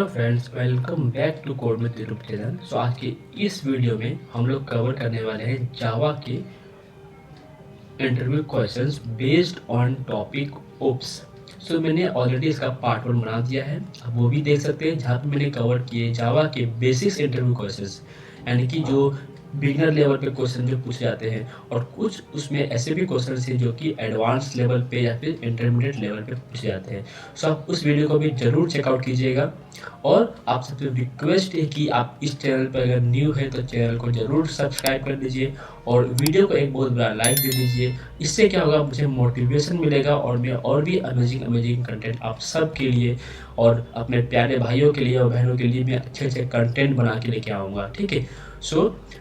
Hello friends, welcome back to code with YouTube channel. आज के इस वीडियो में हम लोग कवर करने वाले हैं जावा के interview questions based on topic OOPs. मैंने ऑलरेडी इसका पार्ट 1 बना दिया है, आप वो भी देख सकते हैं, जहाँ पे मैंने कवर किए जावा के बेसिक्स इंटरव्यू क्वेश्चंस, यानी कि जो बिगिनर लेवल पे क्वेश्चन जो पूछे जाते हैं, और कुछ उसमें ऐसे भी क्वेश्चन हैं जो कि एडवांस लेवल पे या फिर इंटरमीडिएट लेवल पे पूछे जाते हैं। आप उस वीडियो को भी जरूर चेकआउट कीजिएगा। और आप सबसे रिक्वेस्ट है कि आप इस चैनल पर अगर न्यू है तो चैनल को जरूर सब्सक्राइब कर दीजिए और वीडियो को एक बहुत बड़ा लाइक दे दीजिए। इससे क्या होगा, मुझे मोटिवेशन मिलेगा और मैं और भी अमेजिंग कंटेंट आप सब के लिए और अपने प्यारे भाइयों के लिए और बहनों के लिए मैं अच्छे कंटेंट बना के लेके आऊँगा। ठीक है।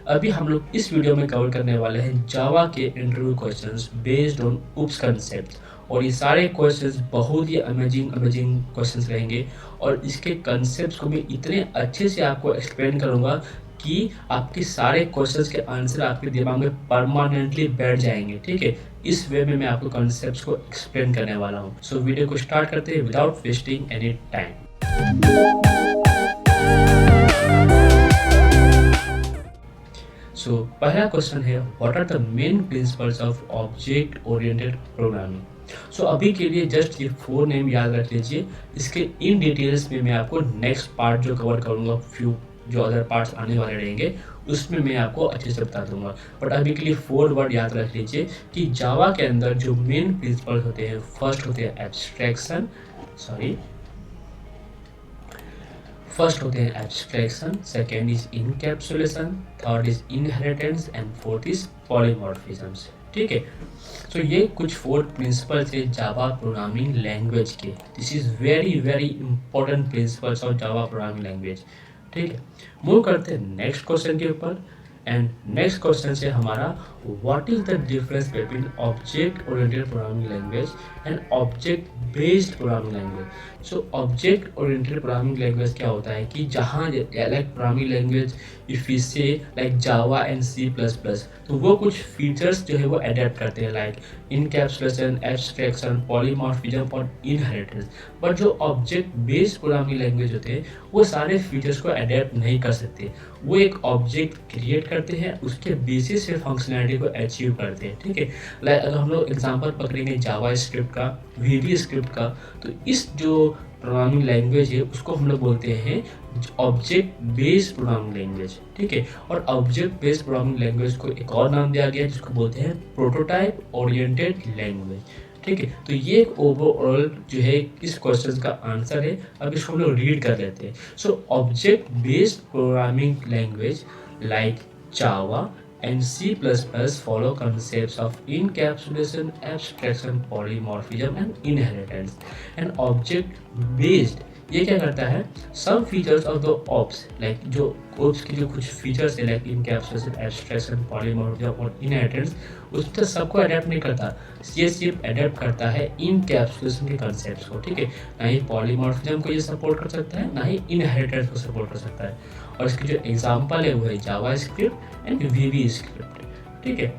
अभी हम लोग इस वीडियो में कवर करने वाले हैं जावा के interview questions based on oops concept, और ये सारे क्वेश्चंस बहुत ही अमेजिंग क्वेश्चंस रहेंगे और इसके कंसेप्ट्स को मैं इतने अच्छे से आपको एक्सप्लेन करूंगा कि आपके सारे क्वेश्चंस के आंसर आपके दिमाग में परमानेंटली बैठ जाएंगे। ठीक है, इस वे में मैं आपको कंसेप्ट्स को एक्सप्लेन करने वाला हूँ। वीडियो को स्टार्ट करते हैं विदाउट वेस्टिंग एनी टाइम। पहला क्वेश्चन है, what are the main principles of object oriented programming. अभी के लिए जस्ट ये 4 नेम याद रख लीजिए। इसके इन डिटेल्स में मैं आपको नेक्स्ट पार्ट जो कवर करूंगा, फ्यू जो अदर पार्ट्स आने वाले रहेंगे उसमें मैं आपको अच्छे से बता दूंगा। बट अभी के लिए 4 वर्ड याद रख लीजिए कि जावा के अंदर जो मेन प्रिंसिपल होते हैं, फर्स्ट होते हैं एब्स्ट्रैक्शन, फर्स्ट होते हैं abstraction, second is encapsulation, third is inheritance and fourth is polymorphisms. ठीक है। ये कुछ 4 प्रिंसिपल्स है जावा प्रोग्रामिंग लैंग्वेज के। This is very important principles of Java programming language. ठीक है, मूव करते हैं नेक्स्ट क्वेश्चन के ऊपर। एंड नेक्स्ट क्वेश्चन से हमारा, what is the difference between object oriented programming language and object based programming language. Object oriented programming language क्या होता है कि जहाँ like programming language if we say like Java and C++, तो वो कुछ फीचर्स जो है वो अडेप्ट करते हैं, लाइक इनकैप्सुलेशन, एब्स्ट्रैक्शन, पॉलीमॉर्फिज्म और इनहेरिटेंस। बट जो ऑब्जेक्ट बेस्ड प्रोग्रामिंग लैंग्वेज होते हैं वो सारे फीचर्स को अडेप्ट नहीं कर सकते। वो एक ऑब्जेक्ट क्रिएट करते हैं, उसके बेसिस से फंक्शनैलिटी को अचीव करते हैं। ठीक है, लाइक अगर हम लोग एग्जांपल पकड़ेंगे जावा स्क्रिप्ट का, VB स्क्रिप्ट का, तो इस जो प्रोग्रामिंग लैंग्वेज है उसको हम लोग बोलते हैं ऑब्जेक्ट बेस्ड प्रोग्रामिंग लैंग्वेज। ठीक है, और ऑब्जेक्ट बेस्ड प्रोग्रामिंग लैंग्वेज को एक और नाम दिया गया है जिसको बोलते हैं प्रोटोटाइप ओरिएंटेड लैंग्वेज। ठीक है, तो ये एक ओवरऑल जो है इस क्वेश्चन का आंसर है। अब इसको हम लोग रीड कर लेते हैं। Object based programming language like Java and C++ follow concepts of encapsulation, abstraction, polymorphism and inheritance. And object based ये क्या करता है, some features of the ops, like जो ops की जो कुछ फीचर्स है लाइक इनकैप्सुलेशन, एब्स्ट्रैक्शन, पॉलीमॉर्फिज्म और इनहेरिटेंस, उससे सबको अडेप्ट नहीं करता। ये सिर्फ अडेप्ट करता है इनकैप्सुलेशन के कंसेप्ट्स को। ठीक है, ना ही पॉलीमॉर्फिज्म को ये सपोर्ट कर सकता है, ना ही इनहेरिटेंस को सपोर्ट कर सकता है। और इसकी जो एग्जाम्पल है वो है जावा स्क्रिप्ट एंड VB स्क्रिप्ट। ठीक है,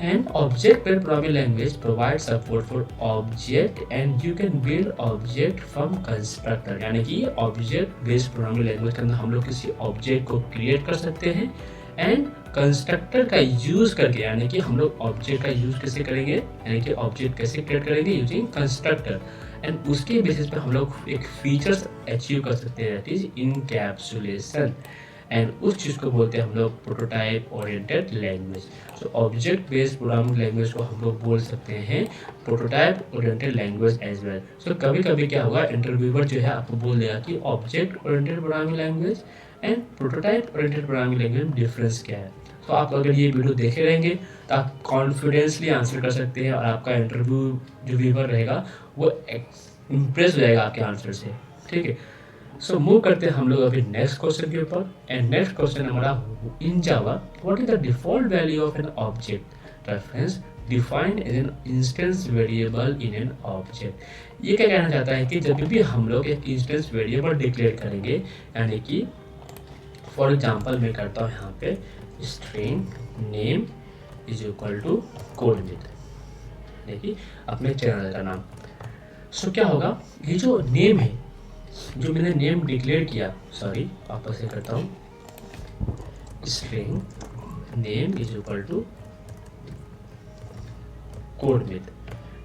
and object-based programming language provides support for object and you can build object from constructor। यानी कि ऑब्जेक्ट बेस्ड प्रोग्रामिंग लैंग्वेज के अंदर हम लोग किसी ऑब्जेक्ट को क्रिएट कर सकते हैं एंड कंस्ट्रक्टर का यूज करके, यानी कि हम लोग ऑब्जेक्ट का यूज कैसे करेंगे, यानी कि ऑब्जेक्ट कैसे क्रिएट करेंगे यूजिंग कंस्ट्रक्टर, एंड उसके बेसिस पे हम लोग एक फीचर्स अचीव कर सकते हैं, दैट इज इनकैप्सुलेशन। एंड उस चीज़ को बोलते हैं हम लोग prototype oriented language. Object based programming language को हम लोग बोल सकते हैं prototype oriented language as well. कभी कभी क्या होगा, इंटरव्यूअर जो है आपको बोल देगा कि object oriented programming language and prototype oriented programming language में डिफरेंस क्या है। आप अगर ये वीडियो देखे रहेंगे तो आप कॉन्फिडेंसली आंसर कर सकते हैं और आपका इंटरव्यू जो व्यूअर रहेगा वो इम्प्रेस हो जाएगा आपके आंसर से। ठीक है, मूव करते हैं हम लोग अभी नेक्स्ट क्वेश्चन के ऊपर। एंड नेक्स्ट क्वेश्चन हमारा, in Java what is the default value of an object reference defined as an instance variable in an object. ये क्या कहना चाहता है कि जब भी हम लोग एक इंस्टेंस वेरिएबल डिक्लेयर करेंगे, यानी कि फॉर एग्जांपल मैं करता हूँ यहाँ पे string name is equal to code with, देखिए अपने चैनल का नाम। क्या होगा, ये जो नेम है जो मैंने नेम डिक्लेयर किया, सॉरी वापस से करता हूँ, string name is equal to code with,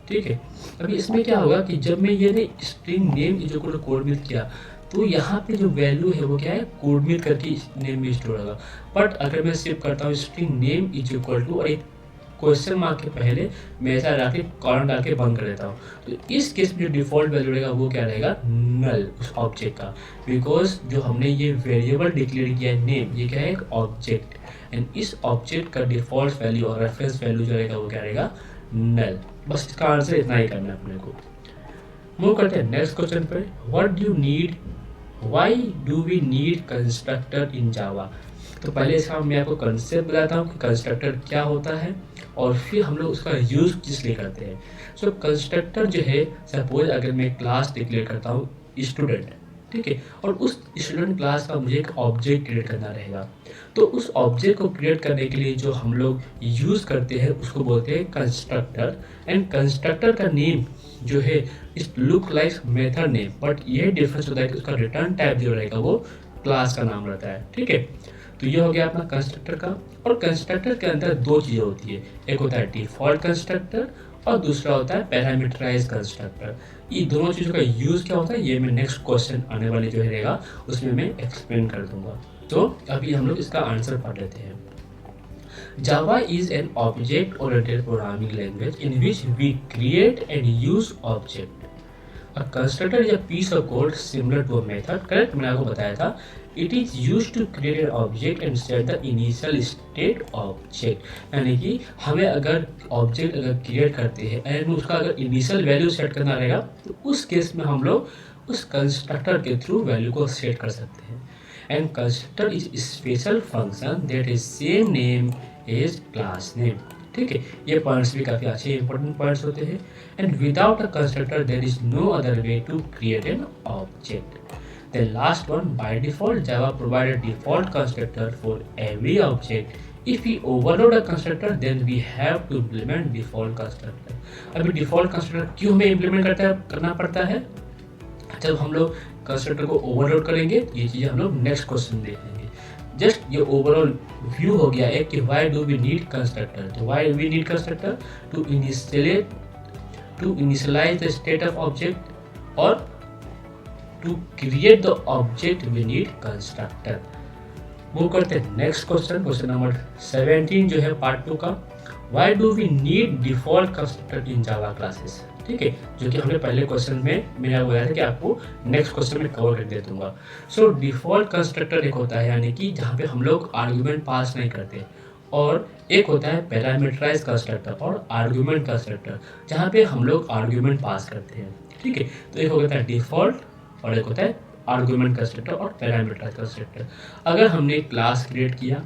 ठीक है। अभी इसमें क्या होगा कि जब मैं ये string name is equal to code with किया तो यहाँ पे जो वैल्यू है वो क्या है, कोड विथ करके नेम में स्टोर होगा। बट अगर मैं सिर्फ करता हूँ string name is equal to और एक क्वेश्चन मार्क के पहले मैं ऐसा डाल के कॉलन डाल के बंद कर देता हूँ, तो इस केस में जो डिफॉल्ट वैल्यू रहेगा वो क्या रहेगा, नल उस ऑब्जेक्ट का, बिकॉज जो हमने ये वेरिएबल डिक्लेयर किया है नेम, ये क्या है, एक ऑब्जेक्ट, एंड इस ऑब्जेक्ट का डिफॉल्ट वैल्यू और रेफरेंस वैल्यू जो रहेगा वो क्या रहेगा, नल। बस इसका आंसर इतना ही करना है अपने को। मूव करते हैं नेक्स्ट क्वेश्चन पे, what do you need, why do we need constructor in Java. तो पहले इसका मैं आपको कंसेप्ट बताता हूँ कि कंस्ट्रक्टर क्या होता है और फिर हम लोग उसका यूज किस लिए करते हैं। सो कंस्ट्रक्टर जो है, सपोज अगर मैं क्लास डिक्लेयर करता हूँ स्टूडेंट, ठीक है, और उस स्टूडेंट क्लास का मुझे एक ऑब्जेक्ट क्रिएट करना रहेगा, तो उस ऑब्जेक्ट को क्रिएट करने के लिए जो हम लोग यूज करते हैं उसको बोलते हैं कंस्ट्रक्टर। एंड कंस्ट्रक्टर का नेम जो है इस look like method name, but ये डिफरेंस होता है कि उसका रिटर्न टाइप जो रहेगा वो क्लास का नाम रहता है, ठीक है। तो ये हो गया अपना कंस्ट्रक्टर का। और कंस्ट्रक्टर के अंदर दो चीज़ें होती है, एक होता है डिफॉल्ट कंस्ट्रक्टर और दूसरा होता है पैरामीटराइज कंस्ट्रक्टर। ये दोनों चीज़ों का यूज़ क्या होता है ये मैं नेक्स्ट क्वेश्चन आने वाले जो रहेगा उसमें मैं एक्सप्लेन कर दूंगा। तो अभी हम लोग इसका आंसर पढ़ लेते हैं। Java is an object-oriented programming language in which we create and use object. A constructor is a piece of code similar to a method. Correct? मैंने आपको बताया था। It is used to create an object and set the initial state object. यानी कि हमें अगर object अगर create करते हैं एंड उसका अगर इनिशियल वैल्यू सेट करना रहेगा तो उस केस में हम लोग उस कंस्ट्रक्टर के थ्रू वैल्यू को सेट कर सकते हैं। And constructor is special function that is same name as class name, ठीक है। ये पॉइंट्स भी काफ़ी अच्छे इंपॉर्टेंट पॉइंट्स होते हैं। And without a constructor there is no other way to create an object. The last one, by default Java provide a default constructor for every object. If we overload a constructor then we have to implement default constructor. अभी default constructor क्यों हमें implement करना पड़ता है, जब हम लोग constructor को ओवरलोड करेंगे, ये चीज़ें हम लोग नेक्स्ट क्वेश्चन देखेंगे। जस्ट ये ओवरऑल व्यू हो गया है कि why do we need constructor. तो why we need constructor, to initialize the state of object और to create the object we need constructor. Move करते हैं नेक्स्ट क्वेश्चन, क्वेश्चन नंबर 17 जो है पार्ट 2 का, why do we need default constructor in Java classes, ठीक है, जो कि हमने पहले क्वेश्चन में मैंने आपको बताया था कि आपको नेक्स्ट क्वेश्चन में कवर कर दे दूंगा। सो डिफॉल्ट कंस्ट्रक्टर एक होता है यानी कि जहाँ पे हम लोग आर्गुमेंट पास नहीं करते, और एक होता है पैरामीटराइज कंस्ट्रक्टर और आर्गुमेंट कंस्ट्रक्टर जहाँ पे हम लोग आर्गुमेंट पास करते हैं, ठीक है। तो एक होता है डिफॉल्ट और एक होता है आर्गुमेंट कंस्ट्रक्टर और पैरामीटराइज कंस्ट्रक्टर। अगर हमने क्लास क्रिएट किया,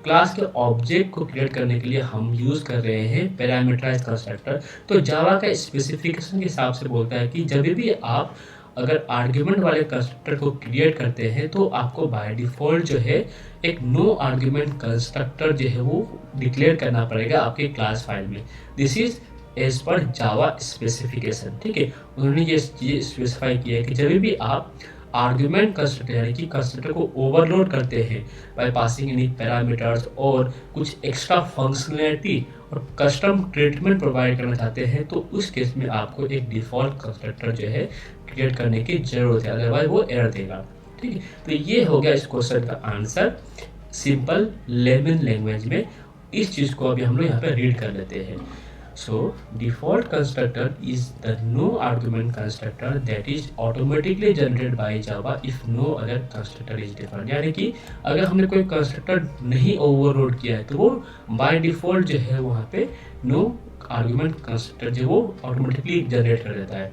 क्लास के ऑब्जेक्ट को क्रिएट करने के लिए हम यूज़ कर रहे हैं पैरामीटराइज कंस्ट्रक्टर, तो जावा का स्पेसिफिकेशन के हिसाब से बोलता है कि जब भी आप अगर आर्ग्यूमेंट वाले कंस्ट्रक्टर को क्रिएट करते हैं तो आपको बाय डिफ़ॉल्ट जो है एक नो आर्ग्यूमेंट कंस्ट्रक्टर जो है वो डिक्लेयर करना पड़ेगा आपके क्लास फाइल में। This is as per Java specification, ठीक है। उन्होंने ये स्पेसिफाई किया है कि जब भी आप आर्ग्यूमेंट कंस्ट्रक्टर यानी कि कंस्ट्रक्टर को ओवरलोड करते हैं बाय पासिंग इन पैरामीटर्स और कुछ एक्स्ट्रा फंक्शनैलिटी और कस्टम ट्रीटमेंट प्रोवाइड करना चाहते हैं, तो उस केस में आपको एक डिफ़ॉल्ट कंस्ट्रक्टर जो है क्रिएट करने की ज़रूरत है, अदरवाइज वो एरर देगा, ठीक है। तो ये हो गया इस क्वेश्चन का आंसर सिंपल लेमन लैंग्वेज में। इस चीज़ को अभी हम लोग यहाँ पे रीड कर लेते हैं। So default constructor is the no argument constructor that is automatically generated by Java if no other constructor is defined। यानी कि अगर हमने कोई कंस्ट्रक्टर नहीं ओवरलोड किया है तो वो बाय डिफ़ॉल्ट जो है वहाँ पे नो आर्गुमेंट कंस्ट्रक्टर जो वो ऑटोमेटिकली जनरेट कर देता है।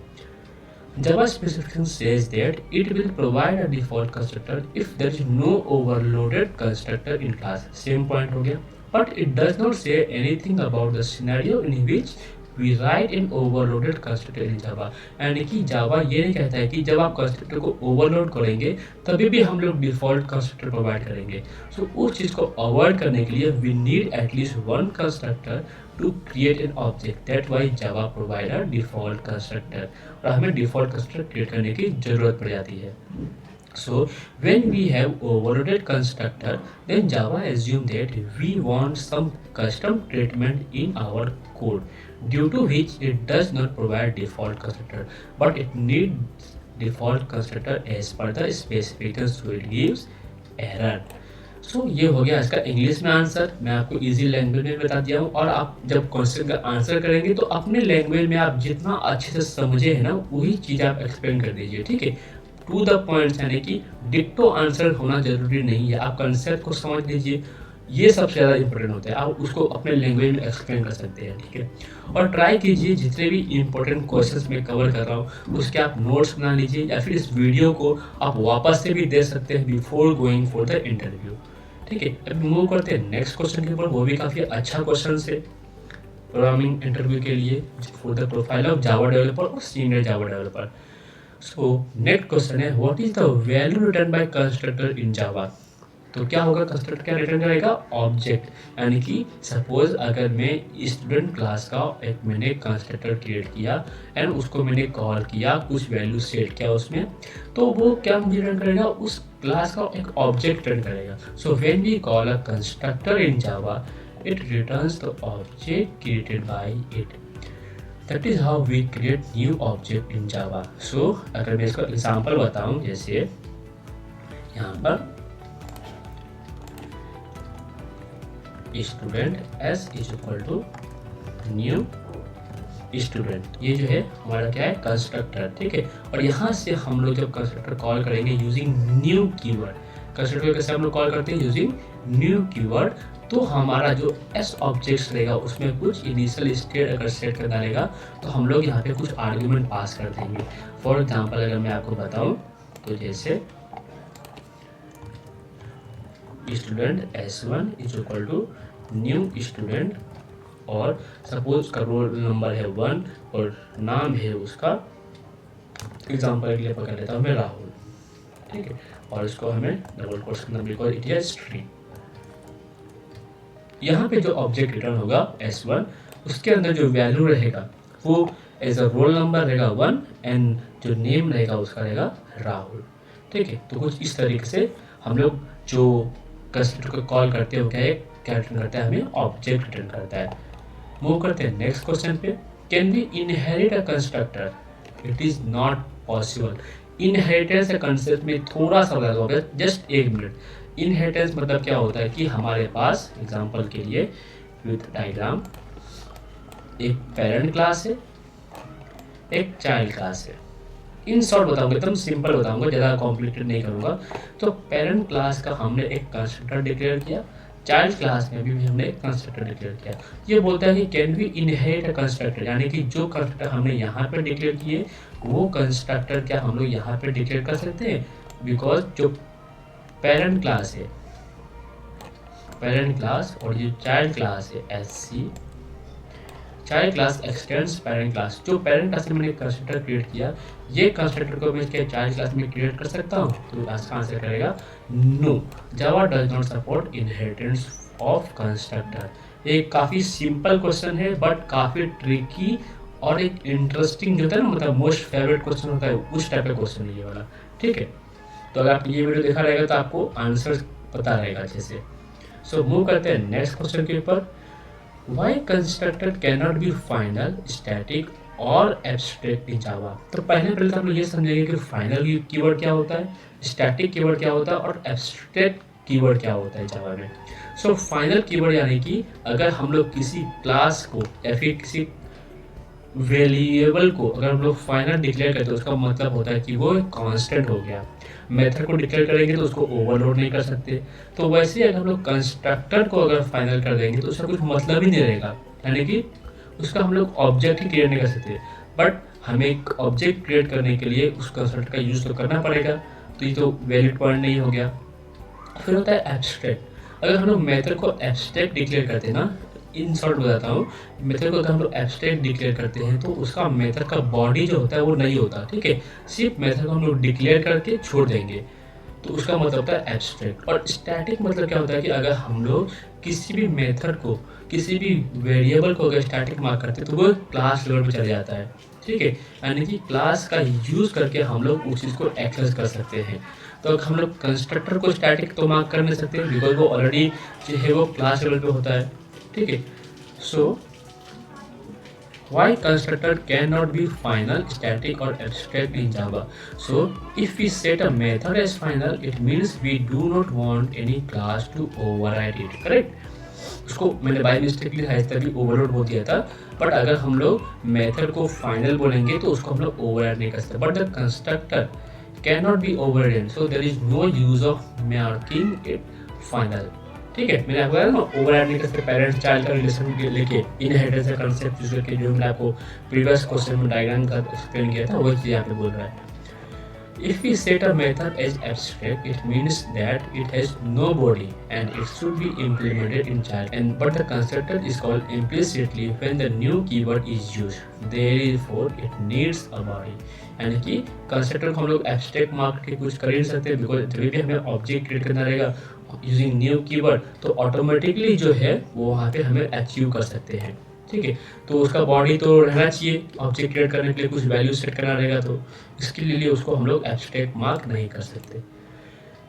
Java specification says that it will provide a default constructor if there is no overloaded constructor in class। Same point हो गया, but it does not say anything about the scenario in which we write an overloaded constructor in Java। यानी कि जावा ये नहीं कहता है कि जब आप कंस्ट्रक्टर को ओवरलोड करेंगे तभी भी हम लोग डिफ़ॉल्ट कंस्ट्रक्टर प्रोवाइड करेंगे। सो उस चीज़ को अवॉइड करने के लिए we need at least one constructor to create an object, that why Java provide a default constructor, और हमें डिफॉल्ट कंस्ट्रक्टर क्रिएट करने की ज़रूरत पड़ जाती है. So when we have overloaded constructor, then Java assume that we want some custom treatment in our code, due to which it does not provide default constructor, but it needs default constructor as per the specification, so it gives error. सो ये हो गया इसका English में answer. मैं आपको easy language में बता दिया हूँ, और आप जब क्वेश्चन का आंसर करेंगे तो अपने लैंग्वेज में आप जितना अच्छे से समझे है ना वही चीज़ आप एक्सप्लेन कर दीजिए, ठीक है. टू द पॉइंट, यानी कि डिट्टो आंसर होना जरूरी नहीं है. आप कंसेप्ट को समझ लीजिए, ये सबसे ज़्यादा इंपॉर्टेंट होता है. आप उसको अपने लैंग्वेज में एक्सप्लेन कर सकते हैं, ठीक है. और ट्राई कीजिए जितने भी इंपॉर्टेंट क्वेश्चंस मैं कवर कर रहा हूँ उसके आप नोट्स बना लीजिए, या फिर इस वीडियो को आप वापस से भी दे सकते हैं before going for the interview, ठीक है. अब मूव करते हैं नेक्स्ट क्वेश्चन के ऊपर. वो भी काफ़ी अच्छा क्वेश्चन है प्रोग्रामिंग इंटरव्यू के लिए, for the profile of Java developer और senior Java developer. So next question है, what is the value return by constructor in Java. तो क्या होगा, कंस्ट्रक्टर क्या रिटर्न करेगा, ऑब्जेक्ट. यानी कि सपोज अगर मैं स्टूडेंट क्लास का एक मैंने कंस्ट्रक्टर क्रिएट किया एंड उसको मैंने कॉल किया, कुछ वैल्यू सेट किया उसमें, तो वो क्या रिटर्न करेगा, उस क्लास का एक ऑब्जेक्ट रिटर्न करेगा. So when we call a constructor in Java, it returns the object created by it. That is how we create new object in Java. So अगर मैं इसका एग्जाम्पल बताऊं, जैसे यहाँ पर student s is equal to new student, ये जो है हमारा क्या है, कंस्ट्रक्टर, ठीक है. और यहाँ से हम लोग जब कंस्ट्रक्टर कॉल करेंगे यूजिंग न्यू कीवर्ड, कंस्ट्रक्टर कैसे हम लोग कॉल करते हैं, यूजिंग न्यू कीवर्ड, तो हमारा जो एस ऑब्जेक्ट्स रहेगा उसमें कुछ इनिशियल स्टेट अगर सेट कर डालेगा तो हम लोग यहाँ पे कुछ आर्ग्यूमेंट पास कर देंगे. फॉर एग्जांपल अगर मैं आपको बताऊँ तो जैसे student S1 is equal to new student, और सपोज उसका रोल नंबर है 1 और नाम है उसका, एग्जांपल के लिए पकड़ लेता हूँ मैं राहुल, ठीक है. और इसको हमें डबल कोट्स के अंदर बिकॉज इट इज स्ट्रिंग. यहाँ पे जो ऑब्जेक्ट रिटर्न होगा S1, उसके अंदर जो वैल्यू रहेगा वो एज अ रोल नंबर रहेगा 1 एंड जो नेम रहेगा उसका रहेगा राहुल, ठीक है. तो कुछ इस तरीके से हम लोग जो कंस्ट्रक्टर को कॉल करते हैं वो क्या रिटर्न करता है, हमें ऑब्जेक्ट रिटर्न करता है. मूव करते हैं नेक्स्ट क्वेश्चन पे. Can we inherit a constructor. It is not possible. Inheritance के कंसेप्ट में थोड़ा सा बता दूंगा, जस्ट 1 मिनट. इनहेरिटेंस मतलब क्या होता है कि हमारे पास एग्जांपल के लिए विथ डायग्राम एक पेरेंट क्लास है, एक चाइल्ड क्लास है. इन शॉर्ट बताऊंगा, एकदम सिंपल बताऊंगा, ज़्यादा कॉम्प्लिकेटेड नहीं करूंगा. तो पेरेंट क्लास का हमने एक कंस्ट्रक्टर डिक्लेयर किया, चाइल्ड क्लास में भी हमने एक कंस्ट्रक्टर डिक्लेयर किया. ये बोलता है कि can we inherit a constructor, यानी कि जो कंस्ट्रक्टर हमने यहाँ पे डिक्लेयर किए वो कंस्ट्रक्टर क्या हम लोग यहाँ पे डिक्लेयर कर सकते हैं, बिकॉज जो पेरेंट क्लास है, पेरेंट क्लास और जो चाइल्ड क्लास है SC, child class x tends parent class. जो पेरेंट क्लास में मैंने कंस्ट्रक्टर क्रिएट किया, ये कंस्ट्रक्टर को मैं क्या चाइल्ड क्लास में क्रिएट कर सकता हूँ, तो इसका आंसर करेगा no. Java does not support inheritance of constructor. ये काफ़ी सिंपल क्वेश्चन है बट काफ़ी ट्रिकी और एक इंटरेस्टिंग जो होता है ना, मतलब मोस्ट फेवरेट क्वेश्चन होता है, उस टाइप का क्वेश्चन है ये वाला, ठीक है. तो अगर आप ये वीडियो देखा रहेगा तो आपको आंसर पता रहेगा अच्छे से. सो मूव करते हैं नेक्स्ट क्वेश्चन के ऊपर. Why constructor can not be final, static और एब्स्ट्रैक्ट इन जावा. तो पहले तो हम लोग ये समझेंगे कि फाइनल कीवर्ड क्या होता है, स्टैटिक कीवर्ड क्या होता है और एब्स्ट्रैक्ट कीवर्ड क्या होता है जावा में. सो फाइनल कीवर्ड यानी कि अगर हम लोग किसी क्लास को या फिर किसी वेरिएबल को अगर हम लोग फाइनल डिक्लेयर करते हैं, उसका मतलब होता है कि वो कांस्टेंट हो गया. मेथड को डिक्लेयर करेंगे तो उसको ओवरलोड नहीं कर सकते. तो वैसे ही अगर हम लोग कंस्ट्रक्टर को अगर फाइनल कर देंगे तो उसका कुछ मतलब ही नहीं रहेगा, यानी कि उसका हम लोग ऑब्जेक्ट ही क्रिएट नहीं कर सकते. बट हमें एक ऑब्जेक्ट क्रिएट करने के लिए उस कंस्ट्रक्टर का यूज़ तो करना पड़ेगा, तो ये तो वैलिड पॉइंट नहीं हो गया. फिर होता है एब्स्ट्रैक्ट. अगर हम लोग मेथड को एब्स्ट्रैक्ट डिक्लेयर करते हैं ना, इन शॉर्ट बताता हूँ, मेथड को अगर हम लोग एब्स्ट्रैक्ट डिक्लेयर करते हैं तो उसका मेथड का बॉडी जो होता है वो नहीं होता, ठीक है. सिर्फ मेथड को हम लोग डिक्लेयर करके छोड़ देंगे. तो उसका मतलब होता है एब्स्ट्रैक्ट। और स्टैटिक मतलब क्या होता है कि अगर हम लोग किसी भी मेथड को, किसी भी वेरिएबल को अगर स्टैटिक मार्क करते हैं तो वो क्लास लेवल पे चले जाता है, ठीक है। यानी कि क्लास का यूज़ करके हम लोग उस चीज़ को एक्सेस कर सकते हैं। तो हम लोग कंस्ट्रक्टर को स्टैटिक तो मार्क कर नहीं सकते बिकॉज वो ऑलरेडी जो है वो क्लास लेवल पे होता है, ठीक है। सो why constructor cannot be final, static or abstract in Java? So if we set a method as final, it means we do not want any class to override it, correct? उसको मैंने bye mistakenly तभी overload हो दिया था, but अगर हम लोग method को फाइनल बोलेंगे तो उसको हम लोग ओवरराइड नहीं कर सकते। But the constructor can not be overridden, so there is no use of marking it final, ठीक है। मैंने आपको ना ओवरराइड नहीं कर सकते, पेरेंट्स चाइल्ड का रिलेशन लेके इनहेरिटेंस का कांसेप्ट यूज करके, जो मैंने आपको प्रीवियस क्वेश्चन में डायग्राम का एक्सप्लेन किया था वही चीज़ यहाँ पे बोल रहा है। If we set a method as abstract, it means that it has no body and it should be implemented in child. And but the constructor is called implicitly when the new keyword is used. Therefore, it needs a body. यानी कि constructor को हम लोग abstract mark के कुछ कर ही नहीं सकते बिकॉज जब भी हमें ऑब्जेक्ट क्रिएट करना रहेगा यूजिंग न्यू कीवर्ड तो ऑटोमेटिकली जो है वो वहाँ पे हमें अचीव कर सकते हैं, ठीक है। तो उसका बॉडी तो रहना चाहिए, ऑब्जेक्ट क्रिएट करने के लिए कुछ वैल्यू सेट करना रहेगा, तो इसके लिए उसको हम लोग एब्स्ट्रैक्ट मार्क नहीं कर सकते।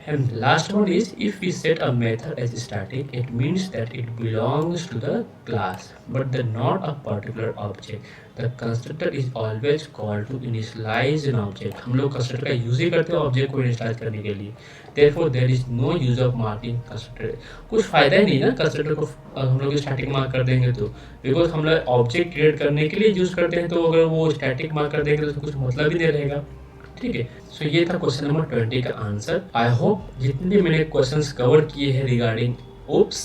And last one is, if we set a method as static, it means that it belongs to the class, but not a particular object. The constructor is always called to initialize an object. हम लोग constructor का use ही करते हैं object को initialise करने के लिए। Therefore, there is no use of marking constructor. कुछ फायदा ही नहीं ना कंस्ट्रक्टर को हम लोग स्टैटिक मार्क कर देंगे तो, बिकॉज हम लोग ऑब्जेक्ट क्रिएट करने के लिए यूज करते हैं, तो अगर वो स्टैटिक मार्क कर देंगे तो कुछ मतलब ही नहीं रहेगा, ठीक है। सो ये था क्वेश्चन नंबर 20 का आंसर। आई होप जितने मैंने क्वेश्चंस कवर किए हैं रिगार्डिंग ओप्स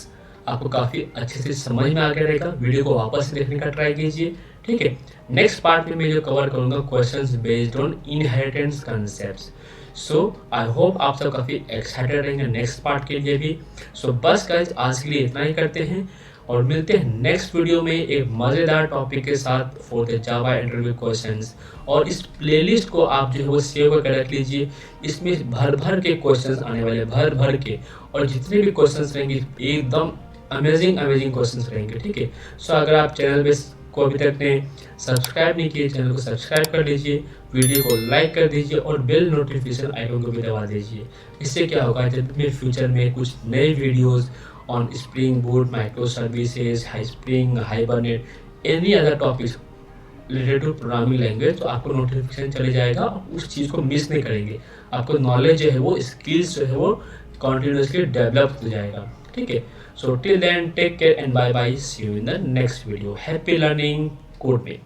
आपको काफ़ी अच्छे से समझ में आ गया रहेगा। वीडियो को वापस से देखने का ट्राई कीजिए, ठीक है। नेक्स्ट पार्ट में मैं जो कवर करूँगा questions based on inheritance concepts. So I hope आप सब काफ़ी एक्साइटेड रहेंगे नेक्स्ट पार्ट के लिए भी। सो बस गाइस आज के लिए इतना ही करते हैं और मिलते हैं नेक्स्ट वीडियो में एक मज़ेदार टॉपिक के साथ for the Java interview questions. और इस प्लेलिस्ट को आप जो है वो सेव करके रख लीजिए, इसमें भर भर के क्वेश्चंस आने वाले, भर भर के, और जितने भी क्वेश्चंस रहेंगे एकदम अमेजिंग क्वेश्चंस रहेंगे, ठीक है। सो अगर आप चैनल पे को अभी तक ने सब्सक्राइब नहीं किए, चैनल को सब्सक्राइब कर लीजिए, वीडियो को लाइक कर दीजिए और बेल नोटिफिकेशन आइकन को भी दबा दीजिए। इससे क्या होगा जब मैं फ्यूचर में कुछ नए videos on Spring Boot, microservices, Spring, Hibernate, any other topics related to programming language, तो आपको नोटिफिकेशन चले जाएगा, उस चीज़ को मिस नहीं करेंगे। आपको नॉलेज जो है वो स्किल्स जो है वो कॉन्टिन्यूसली डेवलप हो जाएगा, ठीक है। So till then take care and bye bye, see you in the next video. Happy learning, code में।